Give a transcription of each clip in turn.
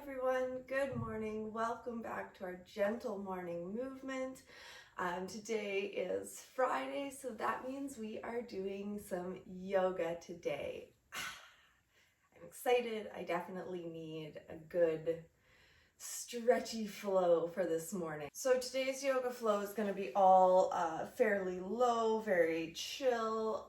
everyone, good morning. Welcome back to our gentle morning movement. Today is Friday, so that means we are doing some yoga today. I'm excited. I definitely need a good stretchy flow for this morning. So today's yoga flow is going to be all fairly low, very chill,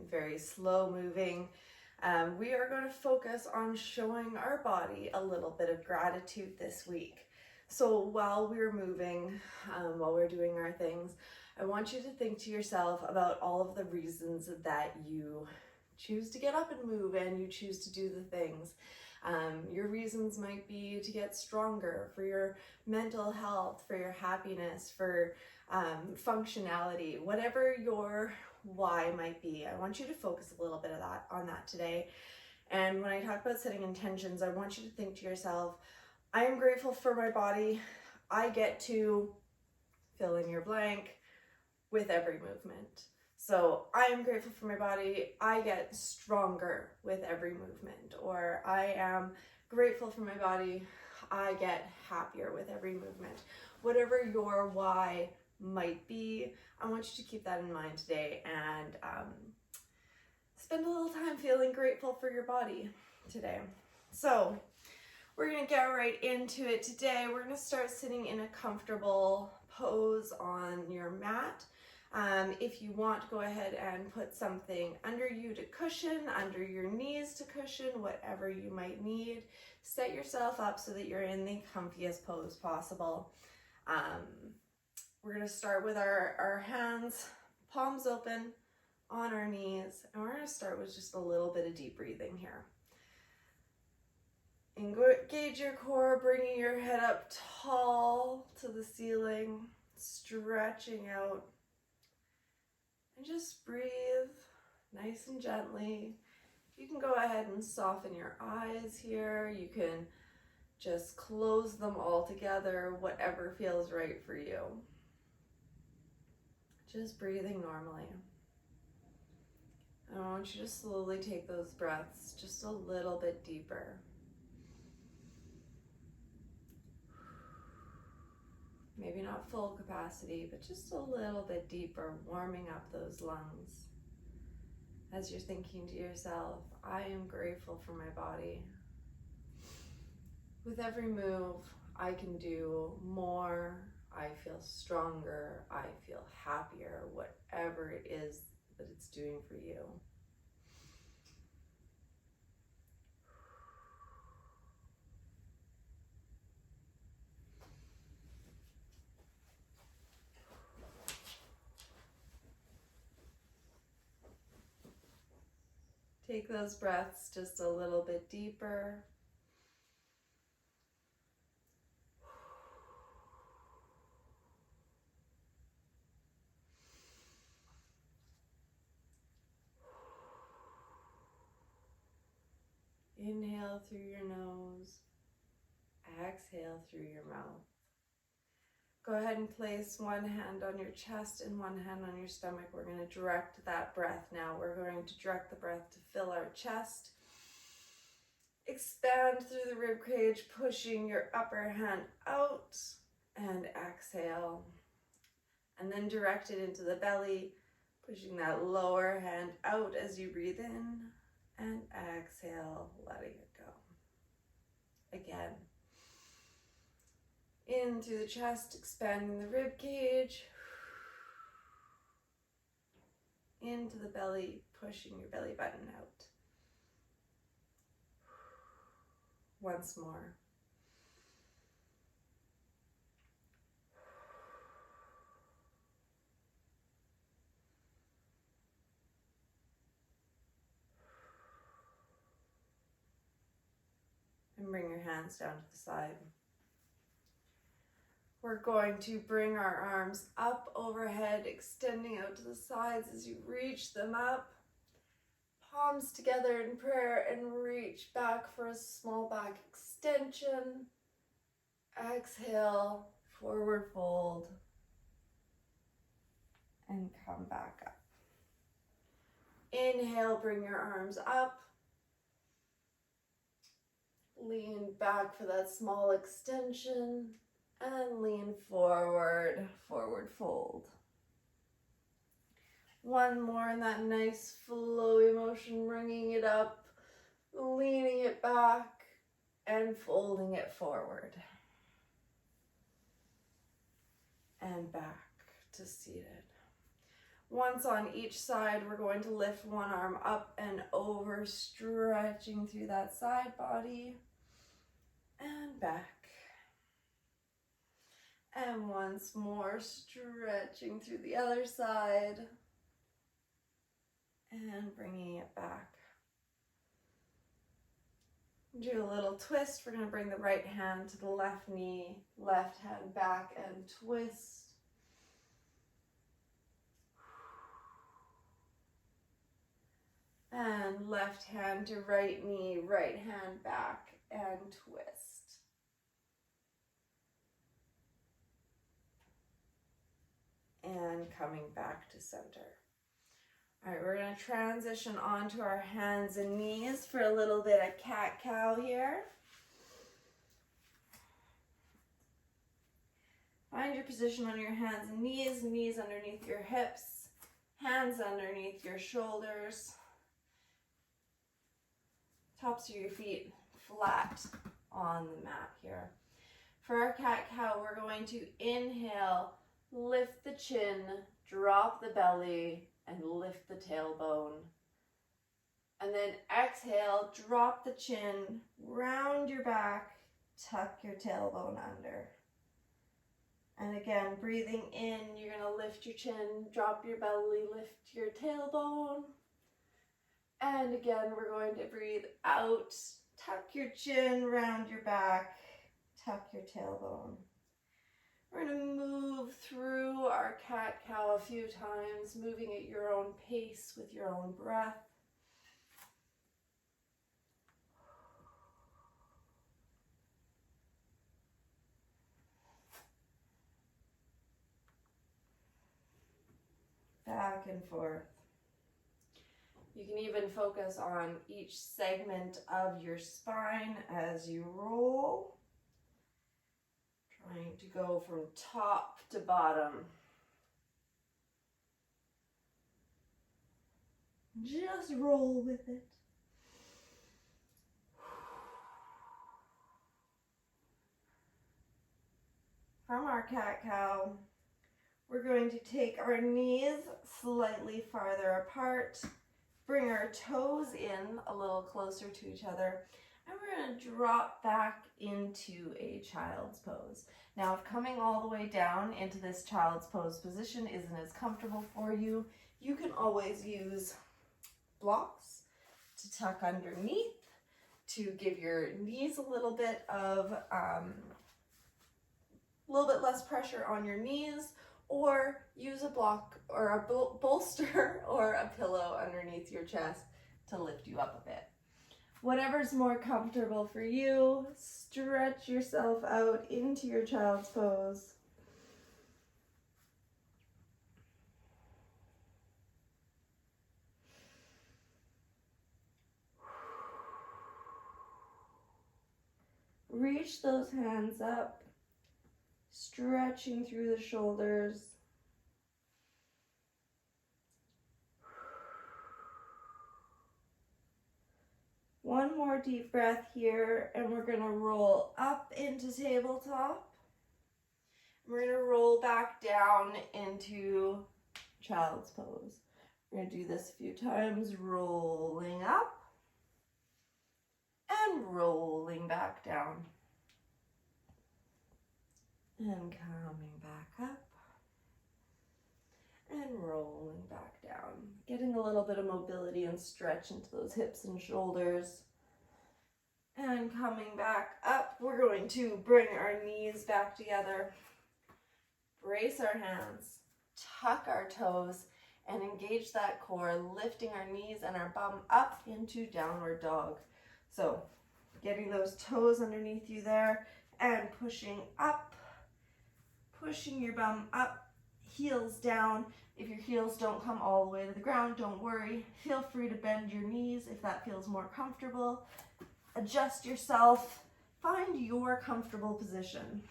very slow moving. We are going to focus on showing our body a little bit of gratitude this week. So while we're moving, while we're doing our things, I want you to think to yourself about all of the reasons that you choose to get up and move and you choose to do the things. Your reasons might be to get stronger, for your mental health, for your happiness, for functionality, whatever your why might be. I want you to focus a little bit of that on that today. And when I talk about setting intentions, I want you to think to yourself, I am grateful for my body. I get to fill in your blank with every movement. So I am grateful for my body. I get stronger with every movement. Or I am grateful for my body. I get happier with every movement. Whatever your why might be, I want you to keep that in mind today and spend a little time feeling grateful for your body today. So we're going to get right into it today. We're going to start sitting in a comfortable pose on your mat. If you want, go ahead and put something under you to cushion, under your knees to cushion, whatever you might need. Set yourself up so that you're in the comfiest pose possible. We're going to start with our hands, palms open on our knees, and we're going to start with just a little bit of deep breathing here. Engage your core, bringing your head up tall to the ceiling, stretching out, and just breathe nice and gently. You can go ahead and soften your eyes here. You can just close them all together, whatever feels right for you. Just breathing normally. I want you to slowly take those breaths just a little bit deeper. Maybe not full capacity, but just a little bit deeper, warming up those lungs. As you're thinking to yourself, I am grateful for my body. With every move, I can do more. I feel stronger. I feel happier, whatever it is that it's doing for you. Take those breaths just a little bit deeper. Inhale through your nose, exhale through your mouth. Go ahead and place one hand on your chest and one hand on your stomach. We're going to direct that breath now. We're going to direct the breath to fill our chest. Expand through the rib cage, pushing your upper hand out, and exhale. And then direct it into the belly, pushing that lower hand out as you breathe in, and exhale, letting it go. Again. In through the chest, expanding the rib cage. Into the belly, pushing your belly button out. Once more. And bring your hands down to the side. We're going to bring our arms up overhead, extending out to the sides as you reach them up. Palms together in prayer and reach back for a small back extension. Exhale, forward fold, and come back up. Inhale, bring your arms up. Lean back for that small extension and lean forward, forward fold. One more in that nice flowy motion, bringing it up, leaning it back, and folding it forward. And back to seated. Once on each side, we're going to lift one arm up and over, stretching through that side body, and back. And once more, stretching through the other side, and bringing it back. Do a little twist. We're going to bring the right hand to the left knee, left hand back, and twist. And left hand to right knee, right hand back, and twist. And coming back to center. All right, we're going to transition onto our hands and knees for a little bit of cat-cow here. Find your position on your hands and knees underneath your hips, hands underneath your shoulders. Tops of your feet flat on the mat here. For our cat-cow, we're going to inhale, lift the chin, drop the belly, and lift the tailbone. And then exhale, drop the chin, round your back, tuck your tailbone under. And again, breathing in, you're going to lift your chin, drop your belly, lift your tailbone. And again, we're going to breathe out, tuck your chin, round your back, tuck your tailbone. We're going to move through our cat-cow a few times, moving at your own pace with your own breath. Back and forth. You can even focus on each segment of your spine as you roll. Trying to go from top to bottom. Just roll with it. From our cat-cow, we're going to take our knees slightly farther apart, bring our toes in a little closer to each other, and we're going to drop back into a child's pose. Now, if coming all the way down into this child's pose position isn't as comfortable for you, you can always use blocks to tuck underneath to give your knees a little bit less pressure on your knees, or use a block or a bolster or a pillow underneath your chest to lift you up a bit. Whatever's more comfortable for you, stretch yourself out into your child's pose. Reach those hands up, stretching through the shoulders. One more deep breath here, and we're going to roll up into tabletop. We're going to roll back down into child's pose. We're going to do this a few times, rolling up and rolling back down. And coming back up and rolling back down. Getting a little bit of mobility and stretch into those hips and shoulders. And coming back up, we're going to bring our knees back together. Brace our hands, tuck our toes, and engage that core, lifting our knees and our bum up into downward dog. So getting those toes underneath you there and pushing up, pushing your bum up, heels down. If your heels don't come all the way to the ground, don't worry. Feel free to bend your knees if that feels more comfortable. adjust yourself, find your comfortable position.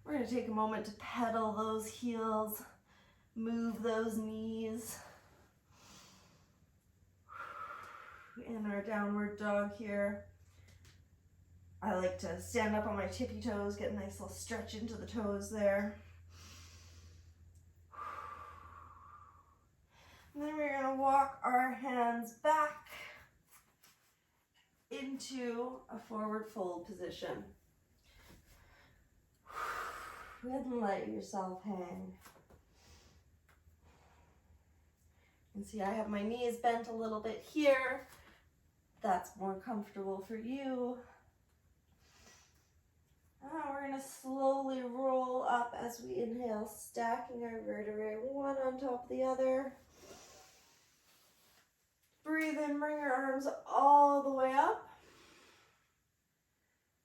We're going to take a moment to pedal those heels, move those knees. In our downward dog here. I like to stand up on my tippy toes, get a nice little stretch into the toes there. And then we're going to walk our hands back into a forward fold position. And let yourself hang. And see, I have my knees bent a little bit here. That's more comfortable for you. We're going to slowly roll up as we inhale, stacking our vertebrae one on top of the other. Breathe in, bring your arms all the way up.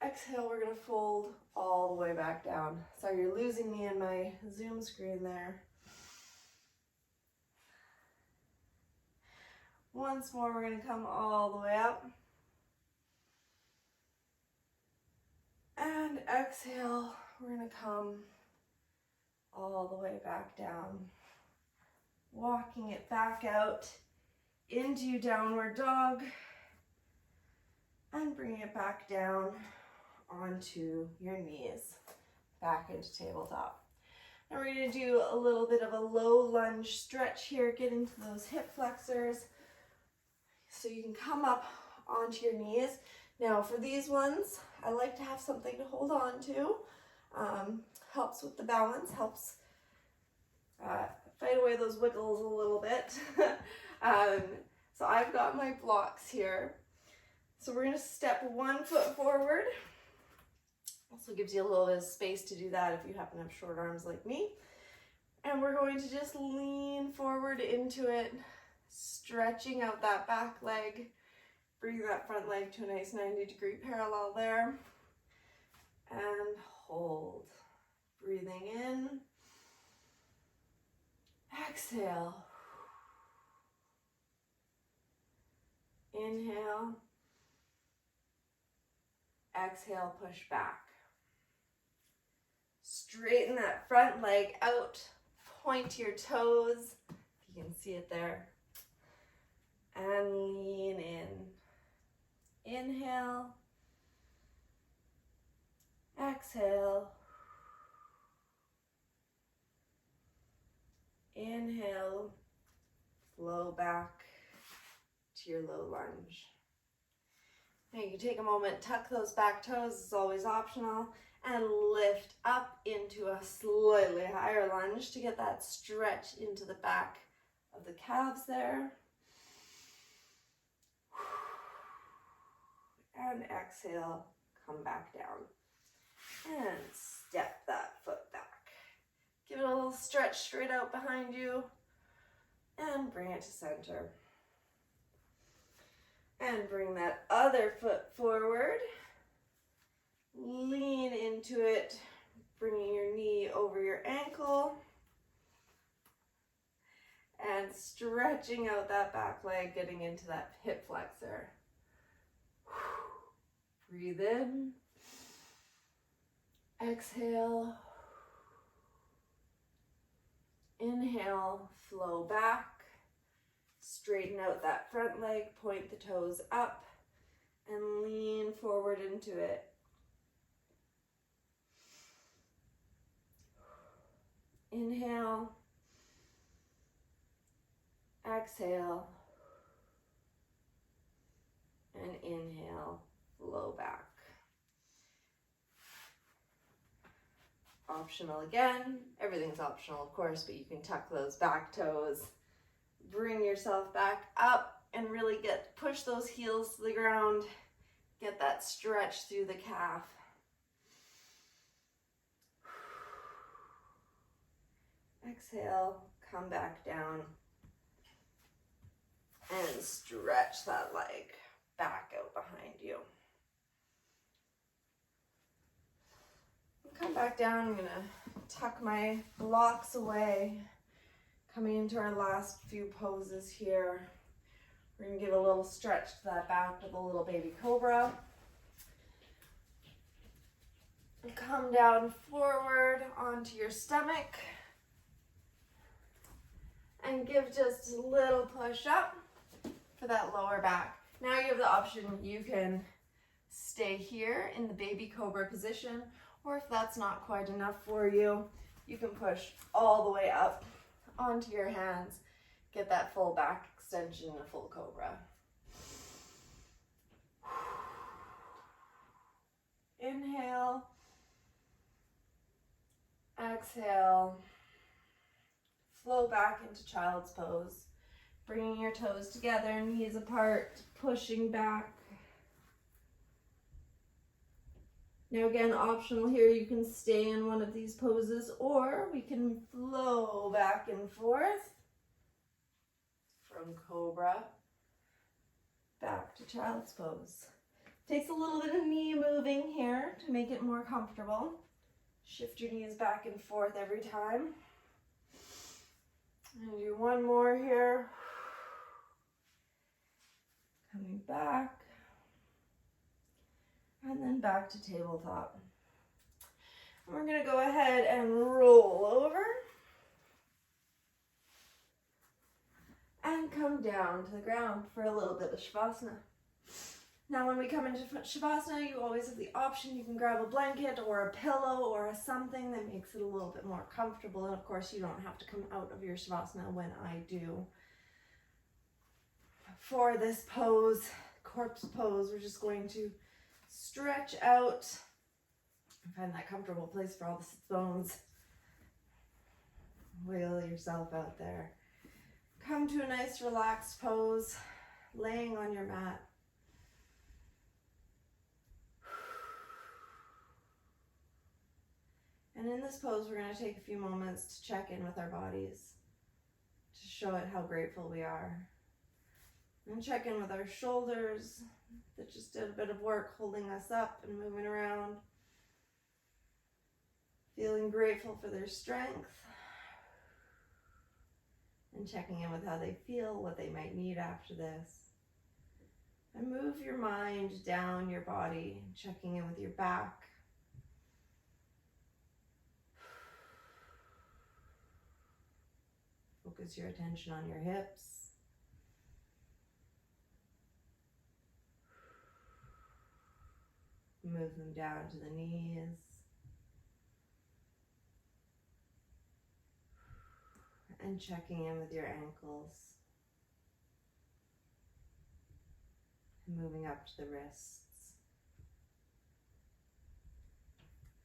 Exhale, we're going to fold all the way back down. Sorry, you're losing me in my Zoom screen there. Once more, we're going to come all the way up. And exhale, we're going to come all the way back down. Walking it back out into downward dog. And bring it back down onto your knees, back into tabletop. Now we're going to do a little bit of a low lunge stretch here, get into those hip flexors. So you can come up onto your knees. Now for these ones, I like to have something to hold on to. Helps with the balance, helps fight away those wiggles a little bit. So I've got my blocks here. So we're going to step one foot forward. Also gives you a little bit of space to do that if you happen to have short arms like me. And we're going to just lean forward into it, stretching out that back leg. Bring that front leg to a nice 90-degree parallel there. And hold. Breathing in. Exhale. Inhale. Exhale, push back. Straighten that front leg out. Point your toes. You can see it there. And lean in. Inhale. Exhale. Inhale. Flow back to your low lunge. Now you can take a moment, tuck those back toes, it's always optional, and lift up into a slightly higher lunge to get that stretch into the back of the calves there. And exhale, come back down. And step that foot back. Give it a little stretch straight out behind you. And bring it to center. And bring that other foot forward. Lean into it, bringing your knee over your ankle. And stretching out that back leg, getting into that hip flexor. Breathe in. Exhale. Inhale, flow back. Straighten out that front leg, point the toes up, and lean forward into it. Inhale. Exhale. And inhale, flow back. Optional again. Everything's optional, of course, but you can tuck those back toes. Bring yourself back up and really push those heels to the ground. Get that stretch through the calf. Exhale, come back down. And stretch that leg back out behind you. Come back down. I'm going to tuck my blocks away. Coming into our last few poses here. We're going to give a little stretch to that back with a little baby cobra. Come down forward onto your stomach and give just a little push up for that lower back. Now you have the option, you can stay here in the baby cobra position, or if that's not quite enough for you, you can push all the way up onto your hands, get that full back extension in a full cobra. Inhale, exhale, flow back into child's pose, bringing your toes together, knees apart, pushing back. Now again, optional here, you can stay in one of these poses, or we can flow back and forth from cobra back to child's pose. Takes a little bit of knee moving here to make it more comfortable. Shift your knees back and forth every time. And do one more here. Coming back. And then back to tabletop. And we're going to go ahead and roll over. And come down to the ground for a little bit of Shavasana. Now when we come into Shavasana, you always have the option, you can grab a blanket or a pillow or something that makes it a little bit more comfortable. And of course, you don't have to come out of your Shavasana when I do. For this pose, corpse pose, we're just going to stretch out and find that comfortable place for all the bones. Wiggle yourself out there. Come to a nice relaxed pose, laying on your mat. And in this pose, we're going to take a few moments to check in with our bodies, to show it how grateful we are. And check in with our shoulders that just did a bit of work holding us up and moving around. Feeling grateful for their strength. And checking in with how they feel, what they might need after this. And move your mind down your body, checking in with your back. Focus your attention on your hips. Move them down to the knees. And checking in with your ankles. And moving up to the wrists.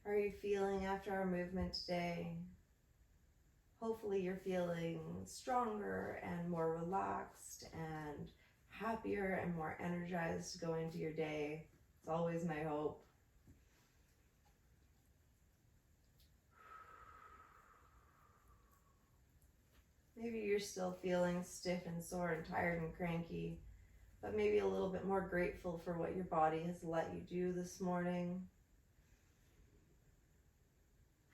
How are you feeling after our movement today? Hopefully you're feeling stronger and more relaxed and happier and more energized to go into your day. It's always my hope. Maybe you're still feeling stiff and sore and tired and cranky, but maybe a little bit more grateful for what your body has let you do this morning.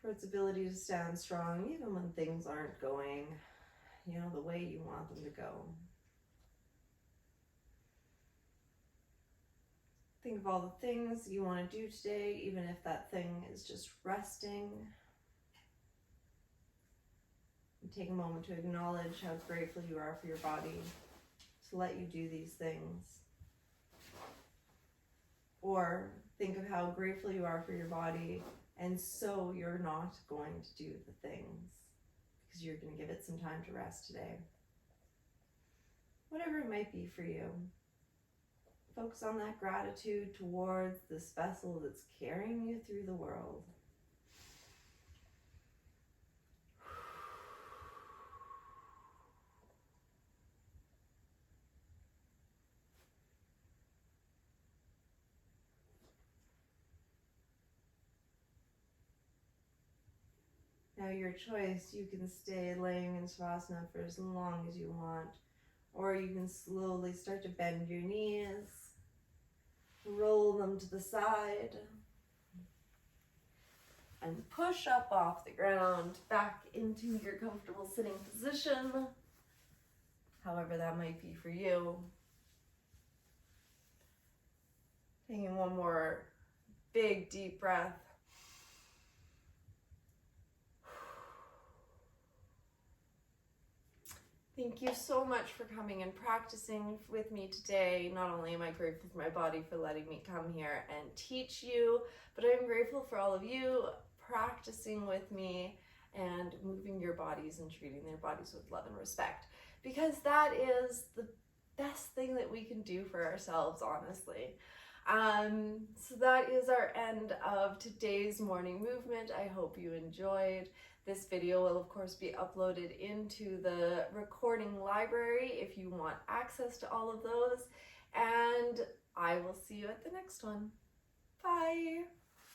For its ability to stand strong even when things aren't going, the way you want them to go. Think of all the things you want to do today, even if that thing is just resting. And take a moment to acknowledge how grateful you are for your body to let you do these things. Or think of how grateful you are for your body, and so you're not going to do the things because you're going to give it some time to rest today. Whatever it might be for you. Focus on that gratitude towards this vessel that's carrying you through the world. Now your choice, you can stay laying in Savasana for as long as you want, or you can slowly start to bend your knees, roll them to the side, and push up off the ground back into your comfortable sitting position, however that might be for you. Taking one more big deep breath. Thank you so much for coming and practicing with me today. Not only am I grateful for my body for letting me come here and teach you, but I'm grateful for all of you practicing with me and moving your bodies and treating their bodies with love and respect, because that is the best thing that we can do for ourselves, honestly. So that is our end of today's morning movement. I hope you enjoyed. This video will of course be uploaded into the recording library if you want access to all of those, and I will see you at the next one. Bye!